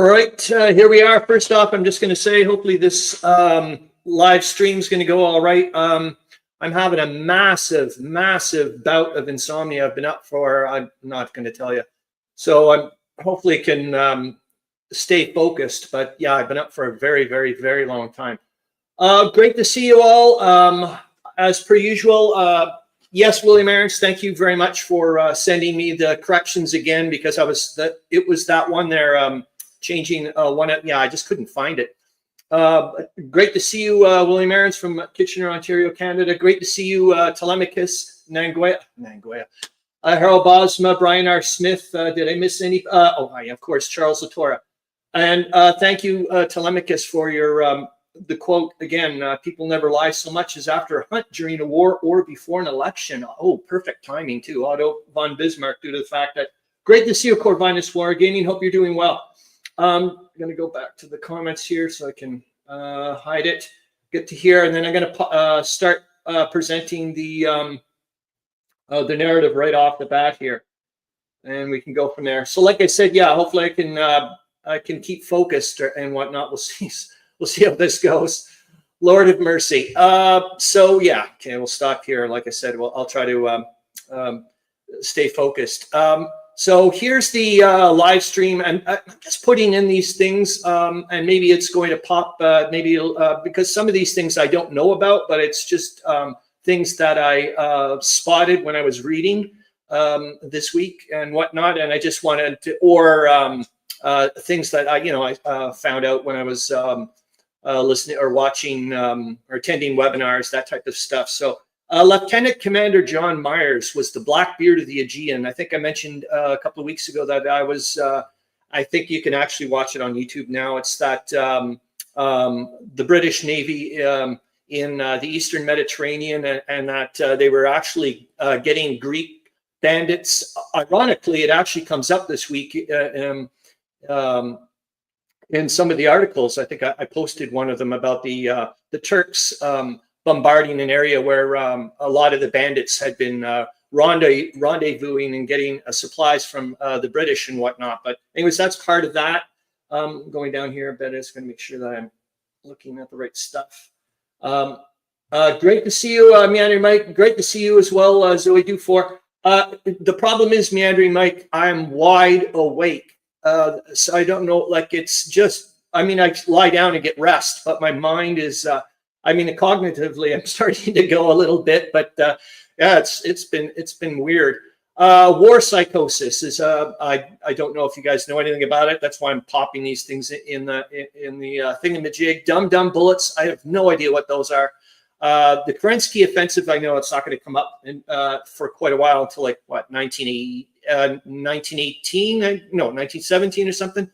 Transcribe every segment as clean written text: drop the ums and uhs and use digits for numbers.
right, here we are. First off, I'm just going to say, hopefully this live stream is going to go all right. I'm having a massive bout of insomnia. I've been up for, I'm not going to tell you. So I'm hopefully can stay focused. But yeah, I've been up for a very long time. Great to see you all. As per usual, yes, William Aarons, thank you very much for sending me the corrections again, because it was that one there, changing one. Yeah, I just couldn't find it. Great to see you, William Aarons from Kitchener, Ontario, Canada. Great to see you, Telemachus, Nanguea, Harold Bosma, Brian R. Smith. Did I miss any? Oh, hi, of course, Charles Latora. And thank you, Telemachus, for your the quote again. People never lie so much as after a hunt during a war or before an election. Oh, perfect timing too. Otto von Bismarck, due to the fact that great to see you, Corvinus War Gaming. Hope you're doing well. I'm going to go back to the comments here so I can hide it. Get to here, and then I'm going to start presenting the narrative right off the bat here, and we can go from there. So, like I said, yeah, hopefully I can keep focused and whatnot. We'll see. We'll see how this goes. Lord of mercy. So yeah, okay, we'll stop here. Like I said, well, I'll try to stay focused. So here's the live stream, and I'm just putting in these things, and maybe it's going to pop, maybe because some of these things I don't know about, but it's just things that I spotted when I was reading this week and whatnot, and I just wanted to, or things that I found out when I was listening or watching or attending webinars, that type of stuff. So Lieutenant Commander John Myers was the Blackbeard of the Aegean. I think I mentioned a couple of weeks ago that I was, I think you can actually watch it on YouTube now. It's that the British Navy in the Eastern Mediterranean, and that they were actually getting Greek bandits. Ironically, it actually comes up this week in some of the articles. I think I posted one of them about the Turks bombarding an area where a lot of the bandits had been rendezvousing and getting supplies from the British and whatnot. But anyways, that's part of that. Going down here a bit, I'm just going to make sure that I'm looking at the right stuff. Great to see you, Meandering Mike. Great to see you as well, Zoe Dufour. The problem is, Meandering Mike, I'm wide awake. So I don't know, like, it's just, I mean, I lie down and get rest, but my mind is, I mean, cognitively, I'm starting to go a little bit, but yeah, it's been weird. War psychosis is, I don't know if you guys know anything about it. That's why I'm popping these things in the thingamajig. Dumb bullets. I have no idea what those are. The Kerensky offensive, I know it's not going to come up for quite a while, until like what, 1918, no, 1917 or something.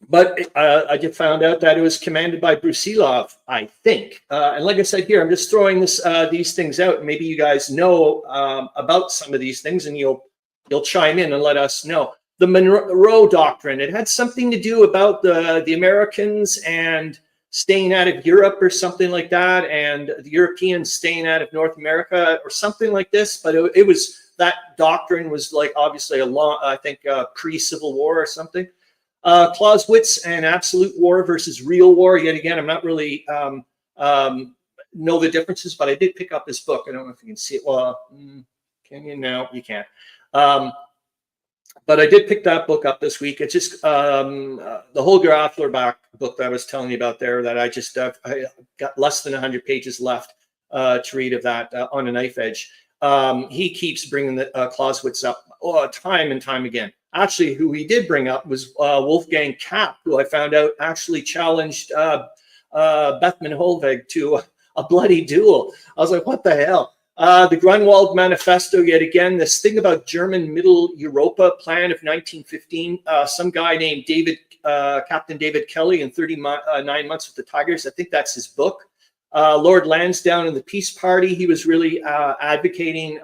But I just found out that it was commanded by Brusilov, I think. And like I said here, I'm just throwing these things out. Maybe you guys know about some of these things, and you'll chime in and let us know. The Monroe Doctrine, it had something to do about the Americans and staying out of Europe or something like that, and the Europeans staying out of North America or something like this. But it was, that doctrine was like obviously a long, I think, pre-Civil War or something. Clausewitz and absolute war versus real war. Yet again, I'm not really know the differences, but I did pick up this book. I don't know if you can see it. Well, can you? No, you can't. But I did pick that book up this week. It's just the Holger Afflerbach book that I was telling you about there, that I just I got less than 100 pages left to read of that, on a knife edge. He keeps bringing the Clausewitz up time and time again. Actually, who he did bring up was Wolfgang Kapp, who I found out actually challenged Bethmann Holweg to a bloody duel. I was like, what the hell? The Grunwald Manifesto, yet again, this thing about German Middle Europa plan of 1915. Some guy named Captain David Kelly in 39 Months with the Tigers. I think that's his book. Lord Lansdowne and the Peace Party. He was really advocating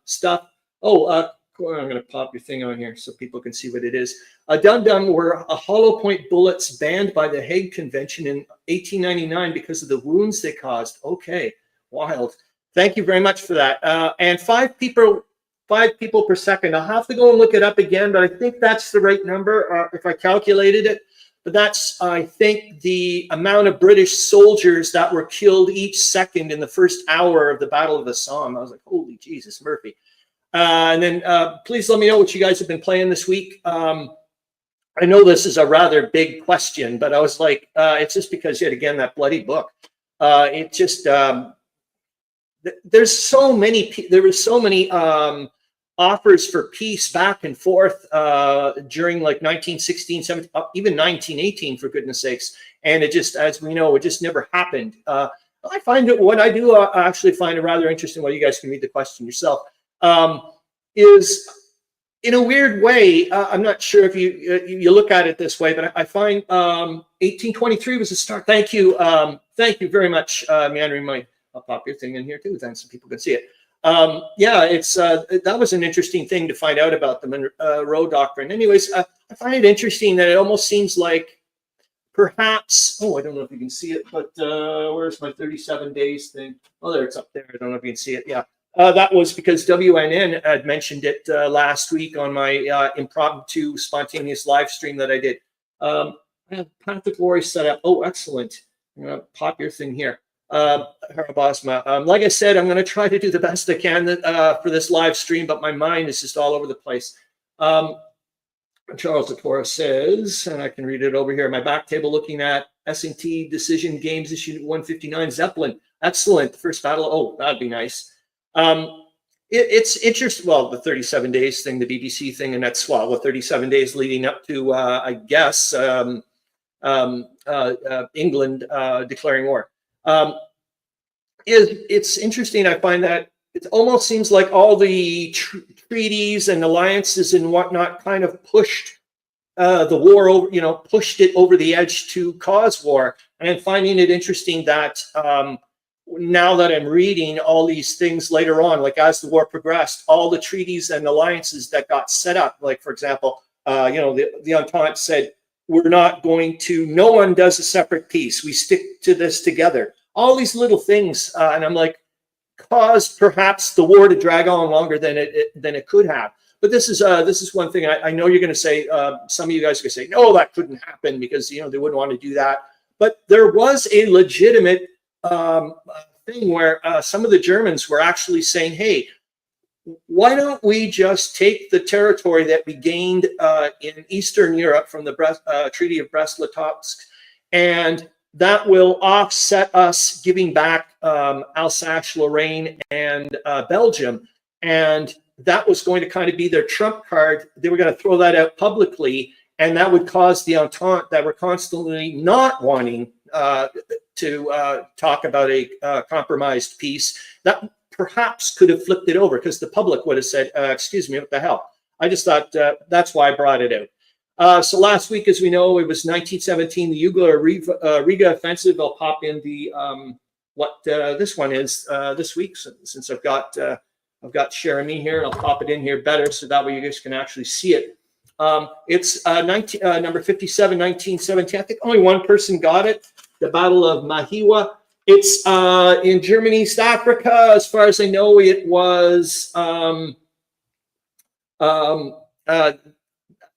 stuff. Oh, I'm going to pop your thing on here so people can see what it is. Dum-Dum were hollow point bullets banned by the Hague Convention in 1899 because of the wounds they caused. Okay, wild. Thank you very much for that. And 5 people 5 people per second. I'll have to go and look it up again, but I think that's the right number if I calculated it. But that's, I think, the amount of British soldiers that were killed each second in the first hour of the Battle of the Somme. I was like, holy Jesus, Murphy. And then please let me know what you guys have been playing this week. I know this is a rather big question, but I was like, it's just because, yet again, that bloody book. It just, there were so many offers for peace back and forth during like 1916, 17, even 1918, for goodness sakes. And it just, as we know, it just never happened. I find it, what I do actually find it rather interesting. Well, you guys can read the question yourself. Is in a weird way, I'm not sure if you look at it this way, but I find 1823 was a start. Thank you very much, Mandarin Mike. I'll pop your thing in here too, then so people can see it. Yeah, it's that was an interesting thing to find out about the Monroe Doctrine. Anyways, I find it interesting that it almost seems like perhaps, oh, I don't know if you can see it, but where's my 37 days thing? Oh, there, it's up there. I don't know if you can see it. Yeah. That was because WNN had mentioned it last week on my impromptu spontaneous live stream that I did. I have Path of Glory set up. Oh, excellent. I'm going to pop your thing here. Harabasma. Like I said, I'm going to try to do the best I can for this live stream, but my mind is just all over the place. Charles Latorre says, and I can read it over here, my back table looking at S&T Decision Games issue 159, Zeppelin. Excellent. The first battle. Oh, that'd be nice. It's interesting. Well, the 37 days thing, the BBC thing, and that's, well, the 37 days leading up to, I guess, England declaring war. It's interesting. I find that it almost seems like all the treaties and alliances and whatnot kind of pushed the war over, pushed it over the edge to cause war. And I'm finding it interesting that now that I'm reading all these things later on, like as the war progressed, all the treaties and alliances that got set up, like, for example, the Entente said, we're not going to, no one does a separate peace. We stick to this together. All these little things. And I'm like, caused perhaps the war to drag on longer than it could have. But this is one thing I know you're going to say, some of you guys are going to say, no, that couldn't happen because, they wouldn't want to do that. But there was a legitimate thing where some of the Germans were actually saying, hey, why don't we just take the territory that we gained in Eastern Europe from the Treaty of Brest-Litovsk, and that will offset us giving back Alsace-Lorraine and Belgium. And that was going to kind of be their trump card. They were going to throw that out publicly, and that would cause the Entente, that were constantly not wanting to talk about a compromised peace, that perhaps could have flipped it over, because the public would have said, excuse me, what the hell? I just thought that's why I brought it out. So last week, as we know, it was 1917, the Jugla Riga offensive. I'll pop in the what this one is this week, since I've got Jeremy here, and I'll pop it in here better so that way you guys can actually see it. It's number 57, 1917. I think only one person got it. The Battle of Mahiwa. It's in Germany, East Africa. As far as I know, it was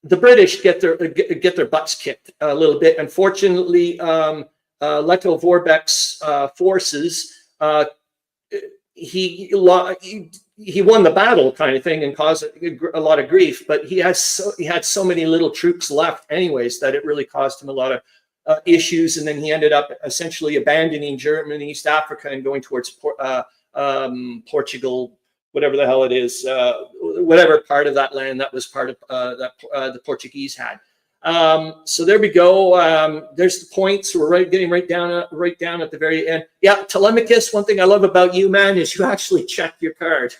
the British get their butts kicked a little bit. Unfortunately, Leto Vorbeck's forces, he won the battle, kind of thing, and caused a lot of grief. But he had so many little troops left, anyways, that it really caused him a lot of issues. And then he ended up essentially abandoning Germany, East Africa, and going towards Portugal, whatever the hell it is, whatever part of that land that was part of the Portuguese had. So there we go. There's the points. We're getting right down at the very end. Yeah, Telemachus, one thing I love about you, man, is you actually check your card.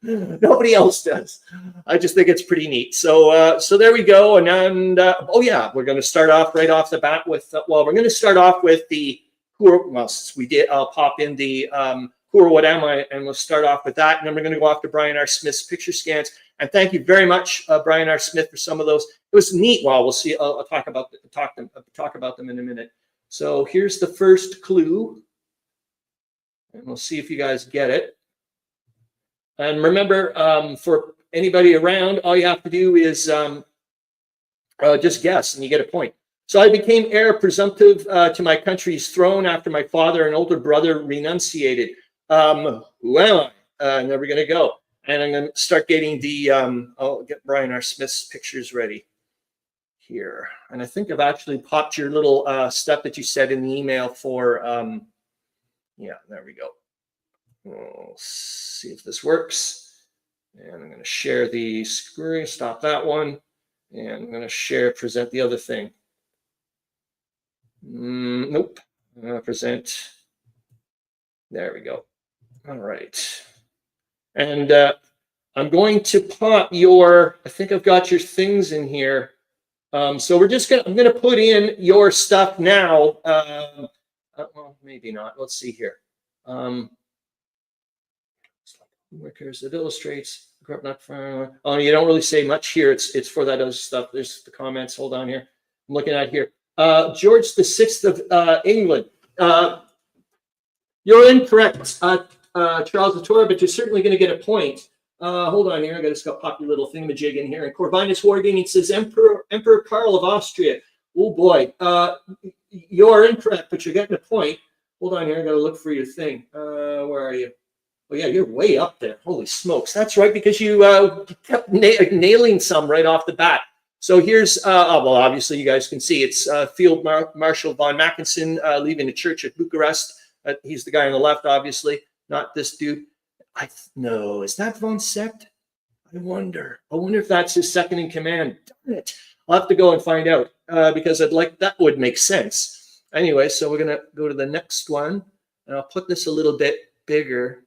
Nobody else does. I just think it's pretty neat. So there we go. And oh yeah, we're going to start off right off the bat with we're going to start off with the we did. I'll pop in the What Am I, and we'll start off with that, and then we're going to go off to Brian R. Smith's picture scans. And thank you very much, Brian R. Smith, for some of those. It was neat. Well, we'll see. I'll talk about them in a minute. So here's the first clue, and we'll see if you guys get it. And remember, for anybody around, all you have to do is just guess, and you get a point. So I became heir presumptive to my country's throne after my father and older brother renunciated. Who am I? Never going to go. And I'm going to start getting the, I'll get Brian R. Smith's pictures ready here. And I think I've actually popped your little stuff that you said in the email for, yeah, there we go. We'll see if this works. And I'm going to share the screen, stop that one. And I'm going to share, present the other thing. Nope. I'm going to present. There we go. All right. And I'm going to pop your, I think I've got your things in here. So we're just going to, I'm going to put in your stuff now. Well, maybe not. Let's see here. Workers, it illustrates. Oh, you don't really say much here. It's for that other stuff. There's the comments. Hold on here. I'm looking at here. George VI of England. You're incorrect, Charles Latour, but you're certainly going to get a point. Hold on here. I just got to pop your little thingamajig in here. And Corvinus Wargaming says Emperor Karl of Austria. Oh boy, you're incorrect, but you're getting a point. Hold on here. I got to look for your thing. Where are you? Oh yeah, you're way up there. Holy smokes. That's right, because you kept nailing some right off the bat. So here's, well, obviously you guys can see it's Field Marshal von Mackensen leaving the church at Bucharest. He's the guy on the left, obviously, not this dude. No, is that von Sept? I wonder if that's his second in command. Darn it. I'll have to go and find out because that would make sense. Anyway, so we're going to go to the next one, and I'll put this a little bit bigger.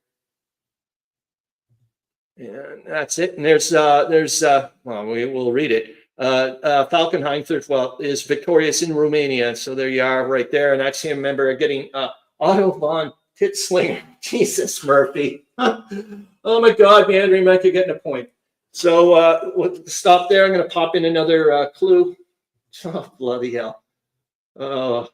And that's it. And there's well, we'll read it. Falkenhayn, well, is victorious in Romania. So there you are right there. And that's him. Remember getting Otto von Titslinger. Jesus, Murphy. Oh my God, Meandering Mike, you're getting a point. So we'll stop there. I'm going to pop in another clue. Oh, bloody hell. Here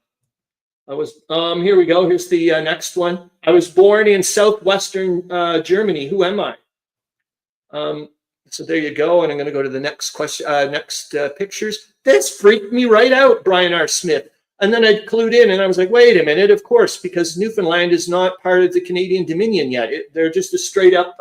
we go. Here's the next one. I was born in southwestern Germany. Who am I? So there you go. And I'm going to go to the next question, pictures. This freaked me right out, Brian R. Smith. And then I clued in and I was like, wait a minute, of course, because Newfoundland is not part of the Canadian Dominion yet. They're just a straight up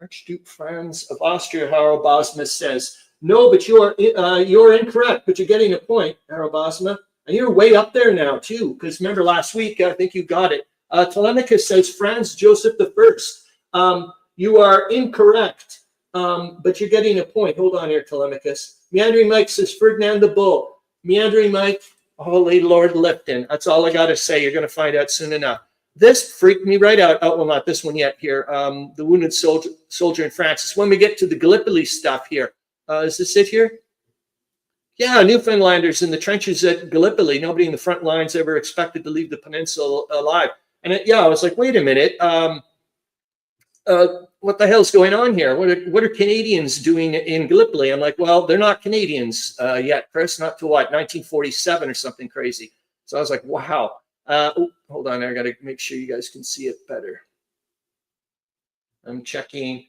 Archduke Franz of Austria, Harold Bosma says. No, but you're incorrect, but you're getting a point, Harold Bosma. And you're way up there now, too, because remember last week, I think you got it. Telemachus says Franz Joseph I. You are incorrect, but you're getting a point. Hold on here, Telemachus. Meandering Mike says Ferdinand the Bull. Meandering Mike, Holy Lord Lipton. That's all I got to say. You're going to find out soon enough. This freaked me right out. Oh, well, not this one yet here. The Wounded Soldier in France. It's when we get to the Gallipoli stuff here. Is this it here? Yeah, Newfoundlanders in the trenches at Gallipoli. Nobody in the front lines ever expected to leave the peninsula alive. And I was like, wait a minute. What the hell's going on here? What are Canadians doing in Gallipoli? I'm like, well, they're not Canadians yet, Chris. Not to what, 1947 or something crazy. So I was like, wow. Hold on, I got to make sure you guys can see it better. I'm checking.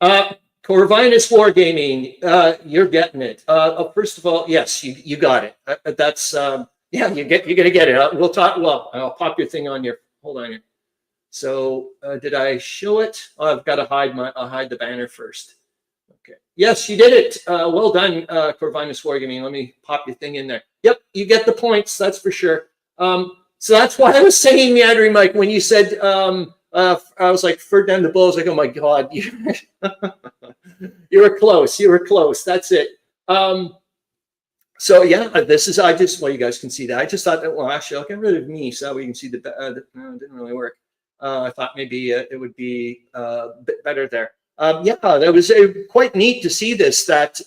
Corvinus Wargaming, you're getting it. First of all, yes, you got it. That's yeah, you're gonna get it. We'll talk. Well, I'll pop your thing on your. Hold on here. So did I show it? Oh, I've got to I'll hide the banner first. Okay. Yes, you did it. Well done, Corvinus Wargaming. Let me pop your thing in there. Yep, you get the points. That's for sure. So that's why I was saying, Meandering Mike, when you said I was like Ferdinand the Bull. I was like, oh my God, you were close. You were close. That's it. So yeah, this is well, you guys can see that. I just thought that, well, actually, I'll get rid of me so we can see the. No, it didn't really work. I thought maybe it would be a bit better there. Yeah, that was quite neat to see this. That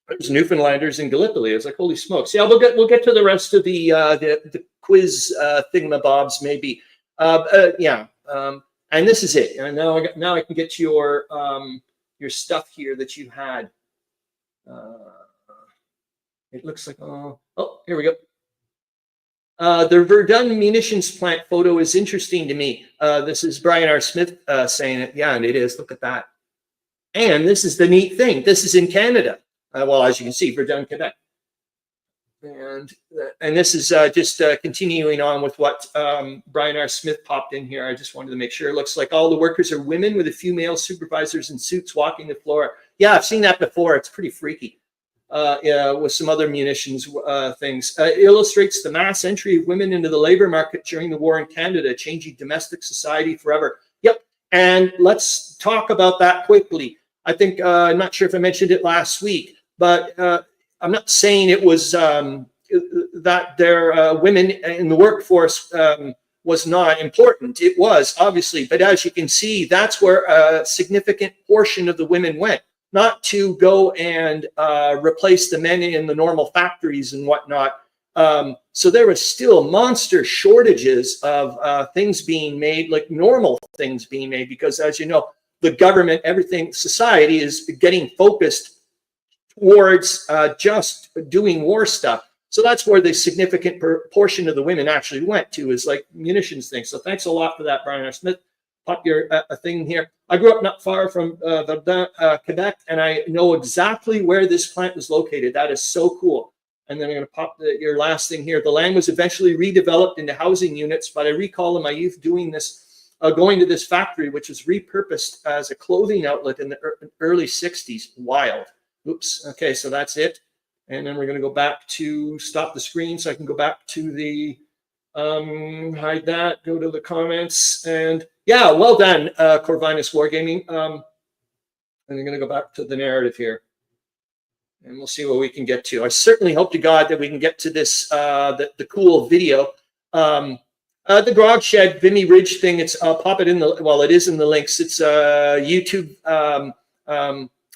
there's Newfoundlanders in Gallipoli. I was like, holy smokes! Yeah, we'll get to the rest of the quiz thingamabobs maybe. Yeah, and this is it. And now I can get to your stuff here that you had. It looks like oh, here we go. The Verdun munitions plant photo is interesting to me. This is Brian R. Smith saying it. Yeah, and it is. Look at that. And this is the neat thing. This is in Canada. Well, as you can see, Verdun, Quebec. And this is just continuing on with what Brian R. Smith popped in here. I just wanted to make sure. It looks like all the workers are women with a few male supervisors in suits walking the floor. Yeah, I've seen that before. It's pretty freaky. Yeah, with some other munitions things. Illustrates the mass entry of women into the labor market during the war in Canada, changing domestic society forever. Yep, and let's talk about that quickly. I think, I'm not sure if I mentioned it last week, but I'm not saying it was that there women in the workforce was not important. It was, obviously, but as you can see, that's where a significant portion of the women went. Not to go and replace the men in the normal factories and whatnot. So there was still monster shortages of things being made, like normal things being made, because as you know, the government, everything, society is getting focused towards just doing war stuff. So that's where the significant portion of the women actually went to, is like munitions things. So thanks a lot for that, Brian R. Smith. Pop your thing here. I grew up not far from Verdun, Quebec, and I know exactly where this plant was located. That is so cool. And then I'm going to pop your last thing here. The land was eventually redeveloped into housing units, but I recall in my youth doing this, going to this factory, which was repurposed as a clothing outlet in the early 60s. Wild. Oops. Okay, so that's it. And then we're going to go back to stop the screen so I can go back to the hide that, go to the comments, and yeah, well done, Corvinus Wargaming. And I'm going to go back to the narrative here, and we'll see what we can get to. I certainly hope to God that we can get to this, the cool video. The Grog Shed Vimy Ridge thing, it's, I'll pop it in the, well, it is in the links. It's a YouTube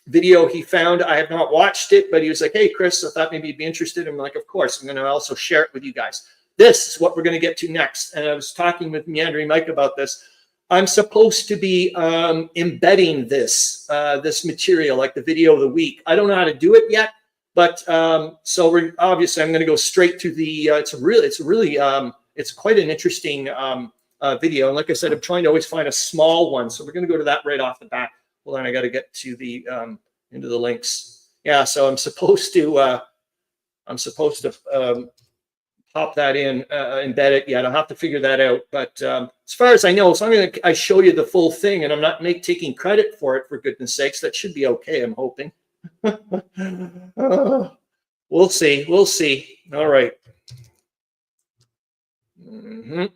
video he found. I have not watched it, but he was like, hey, Chris, I thought maybe you'd be interested. I'm like, of course, I'm going to also share it with you guys. This is what we're going to get to next. And I was talking with Meandering Mike about this. I'm supposed to be embedding this this material, like the video of the week. I don't know how to do it yet, but so we're obviously I'm going to go straight to the. It's quite an interesting video. And like I said, I'm trying to always find a small one, so we're going to go to that right off the bat. Well, then I got to get to the into the links. Yeah, so I'm supposed to pop that in, embed it. Yeah, I'll have to figure that out. But as far as I know, as long as I show you the full thing and I'm not taking credit for it, for goodness sakes, that should be okay, I'm hoping. We'll see. We'll see. All right. And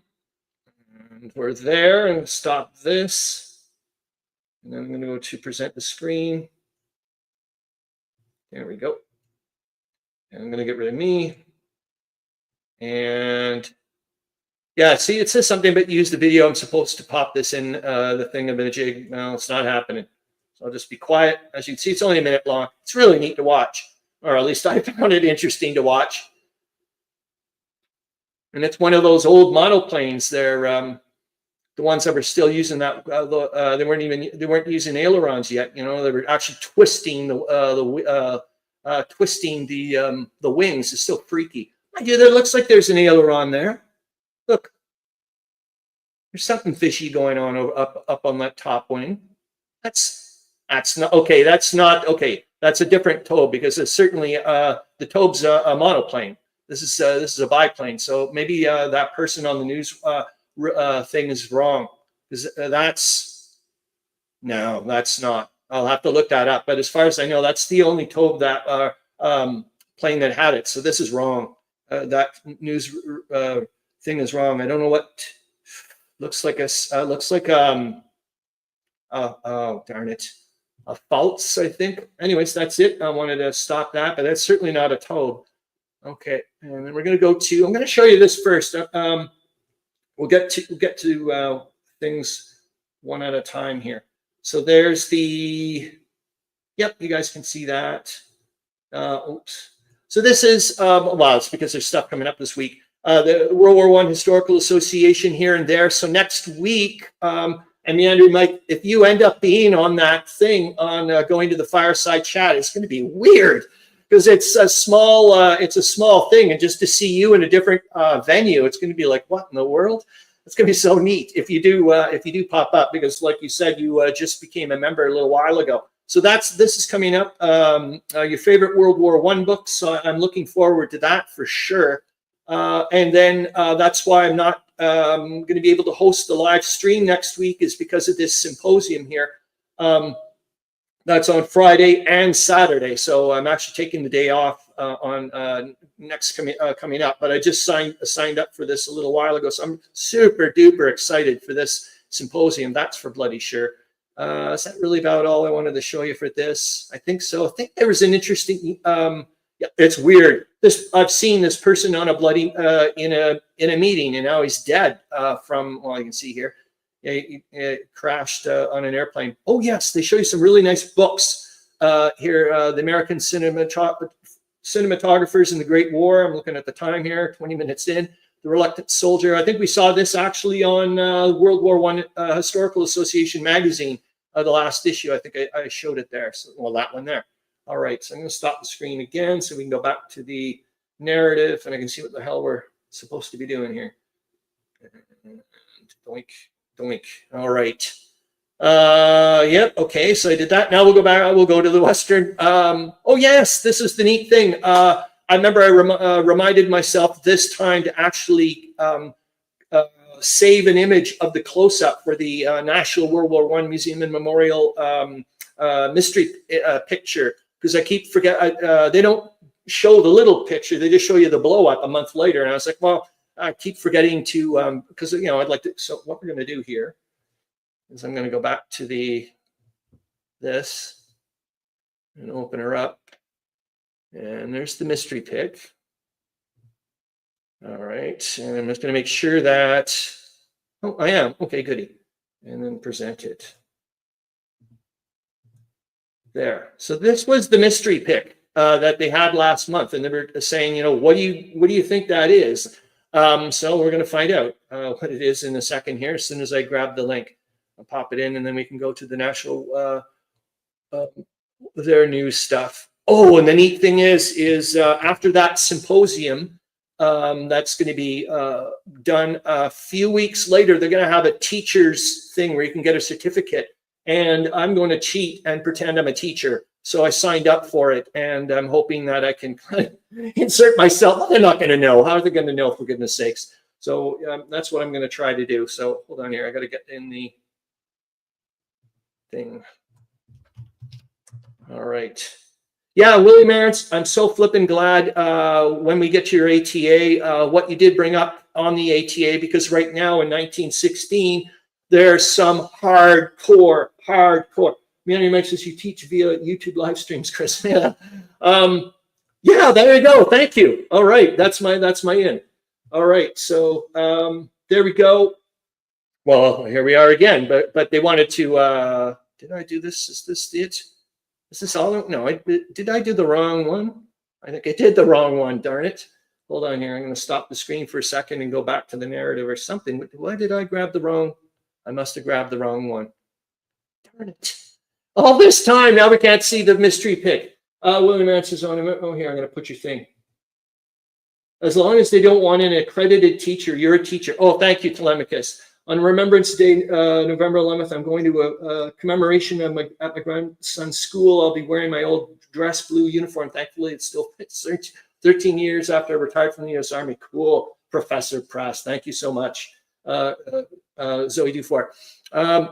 we're there, and stop this. And then I'm going to go to present the screen. There we go. And I'm going to get rid of me. And yeah, see, it says something about use the video. I'm supposed to pop this in the thing of a jig. No, it's not happening. So I'll just be quiet. As you can see, it's only a minute long. It's really neat to watch, or at least I found it interesting to watch. And it's one of those old model planes. They're the ones that were still using that. They weren't using ailerons yet. You know, they were actually twisting the wings. It's still freaky. Yeah, there looks like there's an aileron there. Look, there's something fishy going on up on that top wing. That's not okay. That's not okay. That's a different Tobe, because it's certainly the Tobe's a monoplane. This is a biplane. So maybe that person on the news thing is wrong, because that's not. I'll have to look that up. But as far as I know, that's the only Tobe that plane that had it. So this is wrong. That news thing is wrong. I don't know what looks like oh darn it, a false, I think. Anyways, that's it. I wanted to stop that, but that's certainly not a Tobe. Okay, and then we're going to go to. I'm going to show you this first. We'll get to things one at a time here. So there's the. Yep, you guys can see that. Oops. So this is, well, it's because there's stuff coming up this week. The World War I Historical Association here and there. So next week, and Meandering Mike, if you end up being on that thing, on going to the fireside chat, it's going to be weird. because it's a small thing, and just to see you in a different venue, it's going to be like, what in the world? It's going to be so neat if you do pop up, because like you said, you just became a member a little while ago. So this is coming up. Your favorite World War I books. So I'm looking forward to that for sure. And then that's why I'm not going to be able to host the live stream next week, is because of this symposium here. That's on Friday and Saturday. So I'm actually taking the day off on coming up. But I just signed up for this a little while ago. So I'm super duper excited for this symposium. That's for bloody sure. Is that really about all I wanted to show you for this? I think so. I think there was an interesting, yeah, it's weird. I've seen this person on a bloody, in a meeting, and now he's dead from, well, you can see here. He crashed on an airplane. Oh yes, they show you some really nice books here. The American cinematographers in the Great War. I'm looking at the time here, 20 minutes in. The Reluctant Soldier. I think we saw this actually on World War I Historical Association magazine, the last issue. I think I showed it there. So, well, that one there. All right, so I'm going to stop the screen again so we can go back to the narrative, and I can see what the hell we're supposed to be doing here. Doink. Doink. All right. Yep. Okay. So I did that. Now we'll go back. We'll go to the Western. Oh yes, this is the neat thing. I remember I reminded myself this time to actually save an image of the close-up for the National World War I Museum and Memorial mystery picture, because I keep forgetting. They don't show the little picture; they just show you the blow-up a month later. And I was like, well, I keep forgetting to, because, you know, I'd like to, so what we're going to do here is I'm going to go back to this and open her up. And there's the mystery pick. All right. And I'm just going to make sure that, oh, I am. Okay, goody. And then present it. There. So this was the mystery pick that they had last month. And they were saying, you know, what do you think that is? So we're going to find out what it is in a second here. As soon as I grab the link, I'll pop it in, and then we can go to the national, their news stuff. Oh, and the neat thing is after that symposium, that's going to be done a few weeks later, they're going to have a teacher's thing where you can get a certificate. And I'm going to cheat and pretend I'm a teacher. So I signed up for it, and I'm hoping that I can insert myself. Well, they're not going to know. How are they going to know, for goodness sakes? So that's what I'm going to try to do. So hold on here. I got to get in the thing. All right. Yeah, Willie Marantz, I'm so flippin' glad when we get to your ATA, what you did bring up on the ATA, because right now in 1916, there's some hardcore. Many mentions you teach via YouTube live streams, Chris. Yeah. Yeah, there you go. Thank you. All right. That's my in. All right. So there we go. Well, here we are again, but they wanted to, did I do this? Is this it? Is this all? No, did I do the wrong one? I think I did the wrong one. Darn it. Hold on here. I'm going to stop the screen for a second and go back to the narrative or something. Why did I grab the wrong? I must have grabbed the wrong one. Darn it. All this time, now we can't see the mystery pick. William answers on, oh, here, I'm going to put your thing. As long as they don't want an accredited teacher, you're a teacher. Oh, thank you, Telemachus. On Remembrance Day, November 11th, I'm going to a commemoration at my grandson's school. I'll be wearing my old dress blue uniform. Thankfully, it still fits 13 years after I retired from the U.S. Army. Cool, Professor Press. Thank you so much, Zoe Dufour. Okay,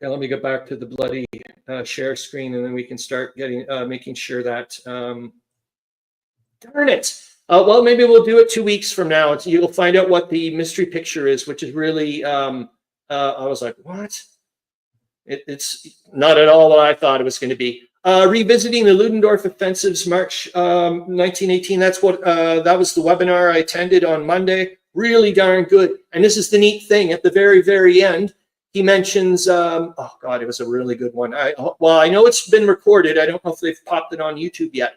let me get back to the bloody share screen, and then we can start getting making sure that. Darn it! Well, maybe we'll do it 2 weeks from now. You'll find out what the mystery picture is, which is really. I was like, what? It's not at all what I thought it was going to be. Revisiting the Ludendorff offensives, March 1918. That's what that was the webinar I attended on Monday. Really darn good. And this is the neat thing. At the very, very end, he mentions. Oh God, it was a really good one. Well, I know it's been recorded. I don't know if they've popped it on YouTube yet.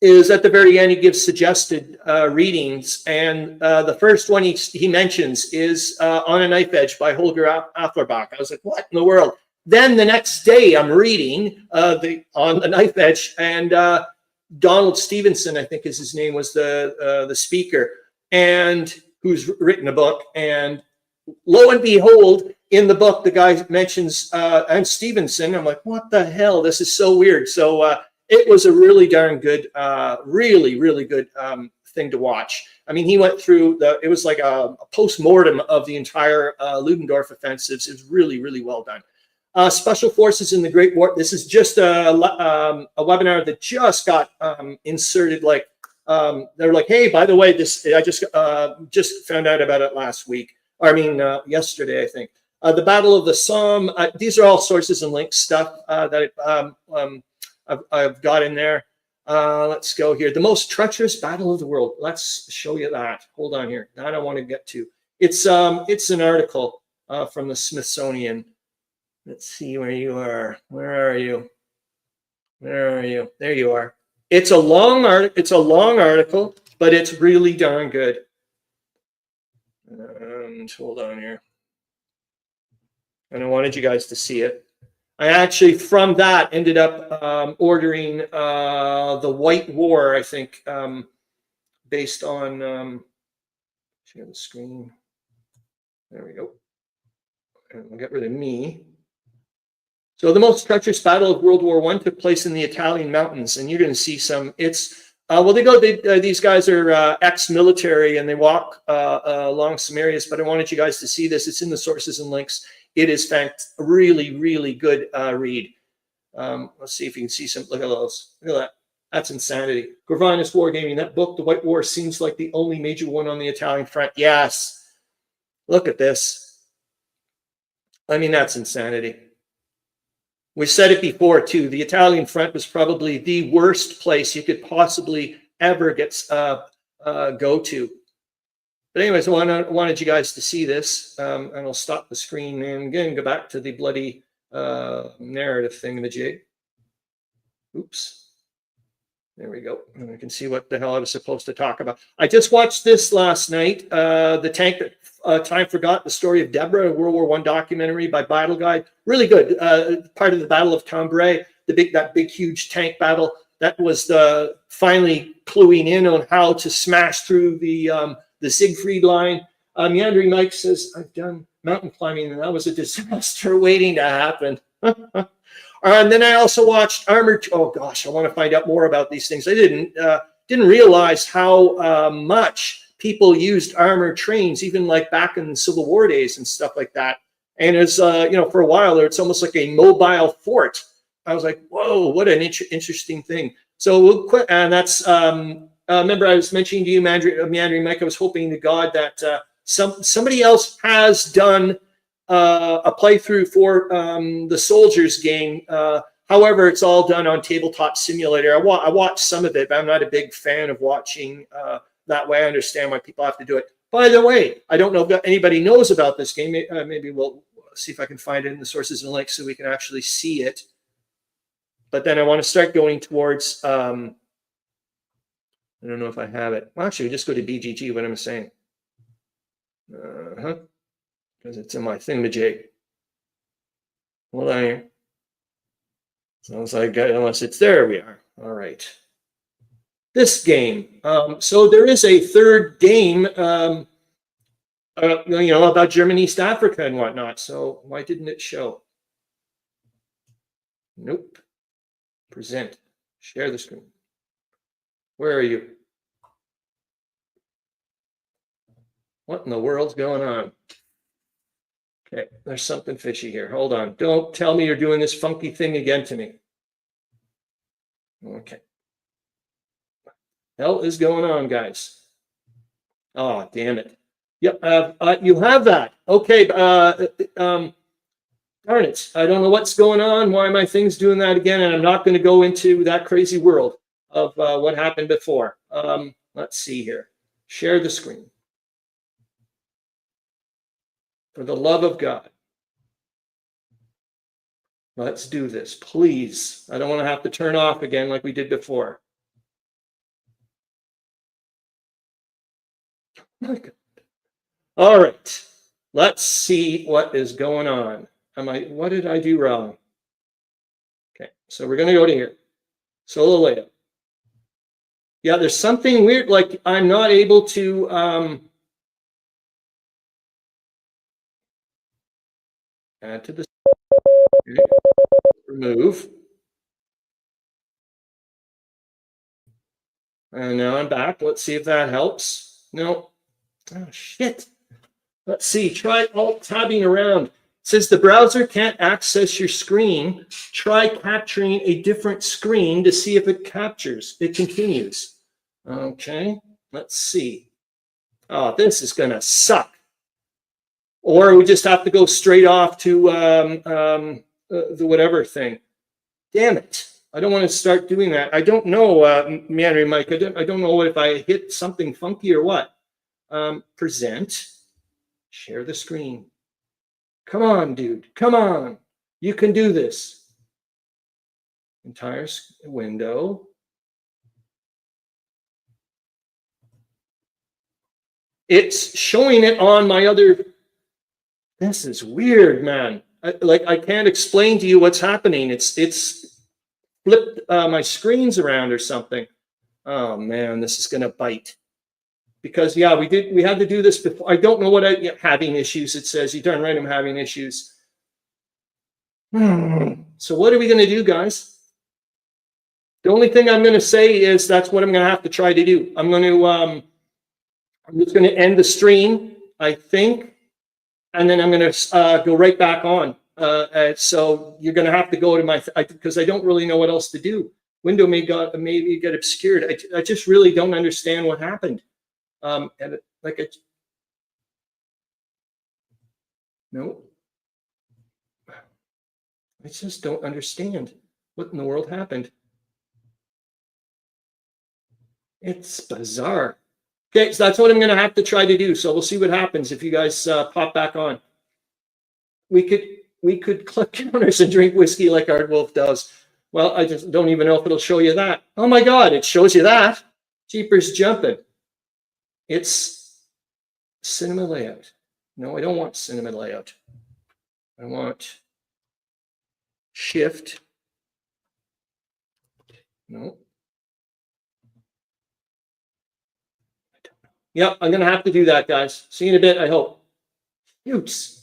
Is at the very end, he gives suggested readings. And the first one he mentions is On a Knife Edge by Holger Afflerbach. I was like, what in the world? Then the next day, I'm reading on the knife edge, and Donald Stevenson, I think is his name, was the speaker, and who's written a book. And lo and behold, in the book, the guy mentions and Stevenson. I'm like, what the hell? This is so weird. So it was a really darn good, really good thing to watch. I mean, he went through it was like a post-mortem of the entire Ludendorff offensives. It was really well done. Special Forces in the Great War. This is just a webinar that just got inserted. Like they're like, hey, by the way, this I just found out about it last week. I mean, yesterday, I think. The Battle of the Somme. These are all sources and links stuff that I've got in there. Let's go here. The most treacherous battle of the world. Let's show you that. Hold on here. That I want to get to. It's an article from the Smithsonian. Let's see where you are. Where are you? Where are you? There you are. It's a long article, but it's really darn good. And hold on here. And I wanted you guys to see it. I actually, from that, ended up ordering The White War, I think, based on, share the screen. There we go. And we'll get rid of me. So the most treacherous battle of World War I took place in the Italian mountains, and you're going to see some. It's well, these guys are ex-military, and they walk along some areas. But I wanted you guys to see this. It's in the sources and links. It is really good read. Let's see if you can see some. Look at those. Look at that. That's insanity. Corvinus Wargaming. That book, The White War, seems like the only major one on the Italian front. Yes. Look at this. I mean, that's insanity. We've said it before, too. The Italian front was probably the worst place you could possibly ever go to. But anyways, I wanted you guys to see this, and I'll stop the screen and again go back to the bloody narrative thingamajig. Oops. There we go. And I can see what the hell I was supposed to talk about. I just watched this last night, The Tank That Time Forgot, the story of Deborah, a World War I documentary by Battle Guide. Really good. Part of the Battle of Cambrai, that big, huge tank battle. That was finally cluing in on how to smash through the Siegfried line. Meandering Mike says, I've done mountain climbing, and that was a disaster waiting to happen. And then I also watched Armored. Oh gosh, I want to find out more about these things. I didn't realize how much people used armored trains, even like back in the Civil War days and stuff like that. And it's for a while there, it's almost like a mobile fort. I was like, whoa, what an interesting thing. So we'll quit, and that's. Remember, I was mentioning to you, Meandering Mike. I was hoping to God that somebody else has done a playthrough for the Soldiers game. However, it's all done on Tabletop Simulator. I watched some of it, but I'm not a big fan of watching that way. I understand why people have to do it. By the way, I don't know if anybody knows about this game. Maybe we'll see if I can find it in the sources and links so we can actually see it. But then I want to start going towards, I don't know if I have it. Well, actually, just go to BGG, what I'm saying. Because it's in my thingamajig. Hold on here. Sounds like, unless it's there, we are. All right. This game. So there is a third game, about German East Africa and whatnot. So why didn't it show? Nope. Present. Share the screen. Where are you? What in the world's going on? Okay, there's something fishy here. Hold on. Don't tell me you're doing this funky thing again to me. Okay. Hell is going on, guys. Oh, damn it. Yep, you have that. Okay, darn it. I don't know what's going on. Why my thing's doing that again? And I'm not going to go into that crazy world of what happened before. Let's see here. Share the screen. For the love of God. Let's do this, please. I don't want to have to turn off again like we did before. My God. All right. Let's see what is going on. what did I do wrong? Okay, so we're going to go to here. Solo layout. Yeah, there's something weird, like I'm not able to add to this. Okay. Remove. And now I'm back. Let's see if that helps. No. Oh, shit. Let's see. Try alt-tabbing around. It says the browser can't access your screen. Try capturing a different screen to see if it captures. It continues. Okay. Let's see. Oh, this is going to suck. Or we just have to go straight off to the whatever thing. Damn it. I don't want to start doing that. I don't know, Mary Mike. I don't know if I hit something funky or what. Present. Share the screen. Come on, dude. Come on. You can do this. Entire window. It's showing it on my other. This is weird, man. I can't explain to you what's happening. It's flipped my screens around or something. Oh man, this is gonna bite. Because yeah, we had to do this before. I don't know what having issues. It says you darn right I'm having issues. So what are we gonna do, guys? The only thing I'm gonna say is that's what I'm gonna have to try to do. I'm just gonna end the stream, I think, and then I'm gonna go right back on. So you're gonna have to go to my because I don't really know what else to do. Window maybe get obscured. I just really don't understand what happened. No, I just don't understand what in the world happened. It's bizarre. Okay, so that's what I'm going to have to try to do. So we'll see what happens if you guys pop back on. We could click counters and drink whiskey like our wolf does. Well, I just don't even know if it'll show you that. Oh my God, it shows you that. Jeepers jumping. It's cinema layout. No, I don't want cinema layout. I want shift. No. Yep, I'm going to have to do that, guys. See you in a bit, I hope. Oops.